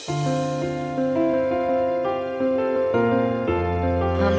हम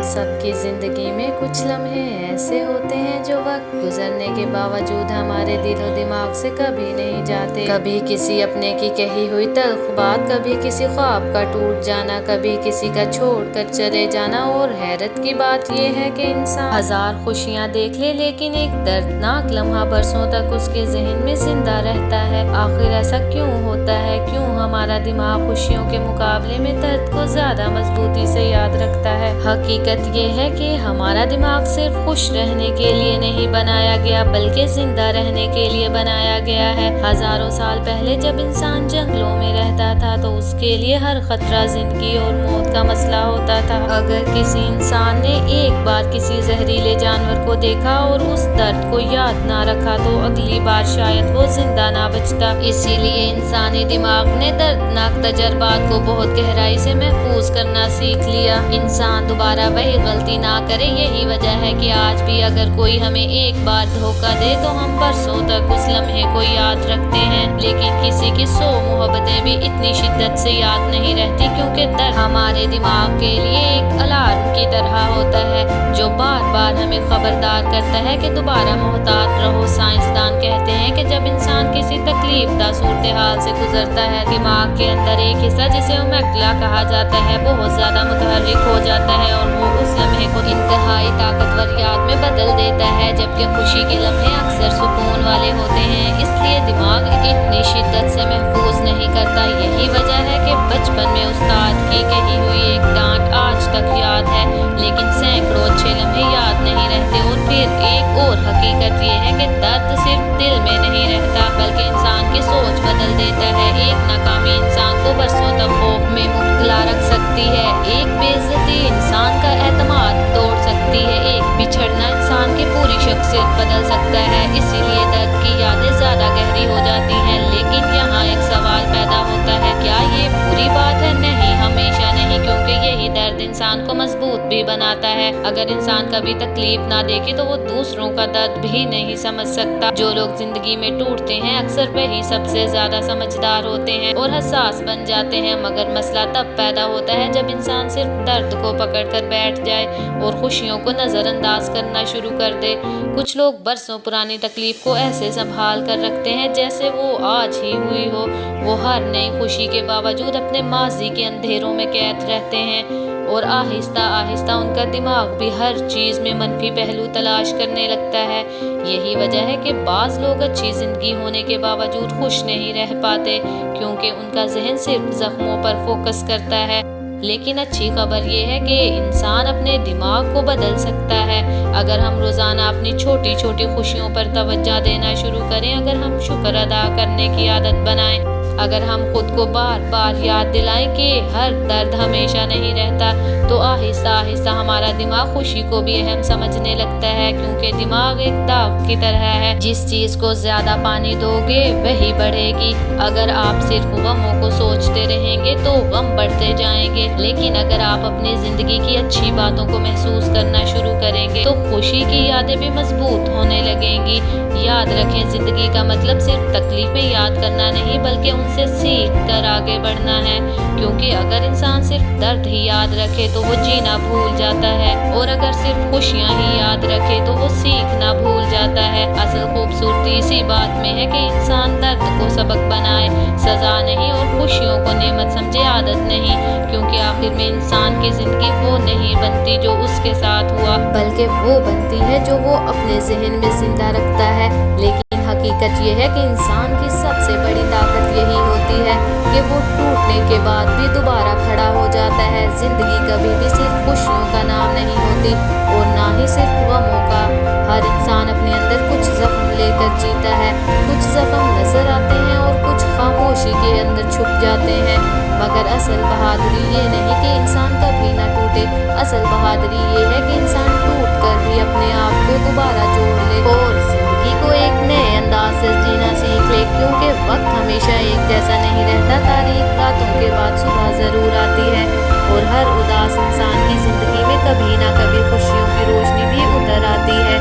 सबकी जिंदगी में कुछ लम्हे ऐसे होते हैं जो वक्त गुजरने के बावजूद हमारे दिलो दिमाग से कभी नहीं जाते। कभी किसी अपने की कही हुई तल्ख बात, कभी किसी ख्वाब का टूट जाना, कभी किसी का छोड़ कर चले जाना। और हैरत की बात ये है कि इंसान हजार खुशियाँ देख ले लेकिन एक दर्दनाक लम्हा बरसों तक उसके जहन में जिंदा रहता है। आखिर ऐसा क्यों होता है? क्यों हमारा दिमाग खुशियों के मुकाबले में दर्द को ज्यादा मजबूती से याद रखता है? हकीकत ये है कि हमारा दिमाग सिर्फ खुश रहने के लिए नहीं बनाया गया बल्कि जिंदा रहने के लिए बनाया गया है। हजारों साल पहले जब इंसान जंगलों में रहता था तो उसके लिए हर खतरा जिंदगी और मौत का मसला होता था। अगर किसी इंसान ने एक बार किसी जहरीले जानवर को देखा और उस दर्द को याद ना रखा तो अगली बार शायद वो जिंदा ना बचता। इसीलिए इंसानी दिमाग ने दर्दनाक तजर्बात को बहुत गहराई से महफूज करना सीख लिया। इंसान दोबारा वही गलती ना करे, यही वजह है कि आज भी अगर कोई हमें एक बार धोखा दे तो हम बरसों तक उस लम्हे को याद रखते हैं। लेकिन किसी की 100 मोहब्बतें भी इतनी शिद्दत से याद नहीं रहती, क्योंकि दर्द हमारे दिमाग के लिए एक अलार्म की तरह होता है जो बार बार हमें खबरदार करता है कि दोबारा मोहतात रहो। साइंसदान कहते हैं कि जब इंसान किसी तकलीफदा सूरत हाल से गुजरता है, दिमाग के अंदर एक हिस्सा जिसे अमेग्डला कहा जाता है बहुत ज्यादा मुतहर्रिक हो जाता है और वो उस लम्हे को इंतहाई ताकतवर याद में बदल देता है। जबकि खुशी के लम्हे अक्सर सुकून वाले होते हैं, इसलिए दिमाग इतनी शिद्दत से महफूज नहीं करता। यही वजह है कि बचपन में उस्ताद की कही हुई एक डांट आज तक याद है, लेकिन सैकड़ों अच्छे लम्हे याद नहीं रहते। और फिर एक और हकीकत ये है कि दर्द सिर्फ दिल में नहीं रहता बल्कि इंसान की सोच बदल देता है। एक नाकामी इंसान को बरसों तक खौफ में मुब्तला रख सकती है, एक बेइज्जती इंसान का एतमाद तोड़ सकती है, एक बिछड़ना इंसान की पूरी शख्सियत बदल सकता है। इसीलिए दर्द की यादें ज्यादा गहरी हो जाती हैं। लेकिन यहाँ एक सवाल पैदा होता है, क्या ये बुरी बात है? नहीं, हमेशा नहीं, क्योंकि यही दर्द इंसान को मजबूत भी बनाता है। अगर इंसान कभी तकलीफ ना देखे तो वो दूसरों का दर्द भी नहीं समझ सकता। जो लोग जिंदगी में टूटते हैं अक्सर वही सबसे ज्यादा समझदार होते हैं और हसास बन जाते हैं। मगर मसला तब पैदा होता है जब इंसान सिर्फ दर्द को पकड़ कर बैठ जाए और खुशियों को नजरअंदाज करना शुरू कर दे। कुछ लोग बरसों पुरानी तकलीफ को ऐसे संभाल कर रखते हैं जैसे वो आज ही हुई हो। वो हर नई खुशी के बावजूद अपने माजी के अंधेरों में कैद रहते हैं और आहिस्ता आहिस्ता उनका दिमाग भी हर चीज में मनफी पहलू तलाश करने लगता है। यही वजह है कि बाज लोग अच्छी जिंदगी होने के बावजूद खुश नहीं रह पाते, क्योंकि उनका जहन सिर्फ जख्मों पर फोकस करता है। लेकिन अच्छी खबर ये है कि इंसान अपने दिमाग को बदल सकता है। अगर हम रोजाना अपनी छोटी छोटी खुशियों पर तवज्जो देना शुरू करें, अगर हम शुक्र अदा करने की आदत बनाएं, अगर हम खुद को बार बार याद दिलाएं कि हर दर्द हमेशा नहीं रहता, तो आहिस्ता आहिस्ता हमारा दिमाग खुशी को भी अहम समझने लगता है। क्योंकि दिमाग एक दाग की तरह है, जिस चीज को ज्यादा पानी दोगे वही बढ़ेगी। अगर आप सिर्फ गमों को सोचते रहेंगे तो गम बढ़ते जाएंगे, लेकिन अगर आप अपनी जिंदगी की अच्छी बातों को महसूस करना शुरू करेंगे तो खुशी की यादें भी मजबूत होने लगेंगी। याद रखें, जिंदगी का मतलब सिर्फ तकलीफें याद करना नहीं बल्कि उनसे सीख कर आगे बढ़ना है। क्योंकि अगर इंसान सिर्फ दर्द ही याद रखे तो वो जीना भूल जाता है, और अगर सिर्फ खुशियाँ ही याद रखे तो वो सीखना भूल जाता है। असल खूबसूरती इसी बात में है कि इंसान दर्द को सबक बनाए, सजा नहीं, और खुशियों को नेमत समझे, आदत नहीं। क्योंकि आखिर में इंसान की जिंदगी वो नहीं बनती जो उसके साथ हुआ, बल्कि वो बनती है जो वो अपने जहन में जिंदा रखता है। लेकिन हकीकत ये है कि इंसान की सबसे बड़ी ताकत यही होती है कि वो टूटने के बाद भी दोबारा खड़ा हो जाता है। जिंदगी कभी भी सिर्फ खुशियों का नाम नहीं होती और ना ही सिर्फ गमों का। हर इंसान अपने अंदर कुछ जख्म लेकर जीता है। कुछ जख्म नजर आते हैं और कुछ खामोशी के अंदर छुप जाते हैं। मगर असल बहादुरी ये नहीं कि इंसान कभी ना टूटे, असल बहादुरी ये है कि इंसान टूट कर भी अपने आप को दोबारा जोड़ ले और जिंदगी को एक नए अंदाज से जीना सीख ले। क्योंकि वक्त हमेशा एक जैसा नहीं रहता, तारीख रातों के बाद सुबह जरूर आती है और हर उदास इंसान की जिंदगी में कभी ना कभी खुशियों की रोशनी भी उतर आती है।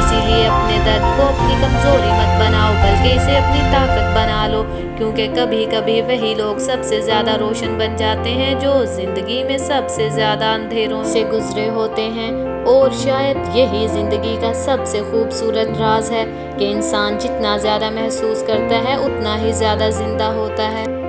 इसीलिए अपने दर्द को अपनी कमजोरी मत बनाओ बल्कि इसे अपनी ताकत बना लो। کیونکہ کبھی کبھی وہی لوگ سب سے زیادہ روشن بن جاتے ہیں جو زندگی میں سب سے زیادہ اندھیروں سے گزرے ہوتے ہیں۔ اور شاید یہی زندگی کا سب سے خوبصورت راز ہے کہ انسان جتنا زیادہ محسوس کرتا ہے اتنا ہی زیادہ زندہ ہوتا ہے۔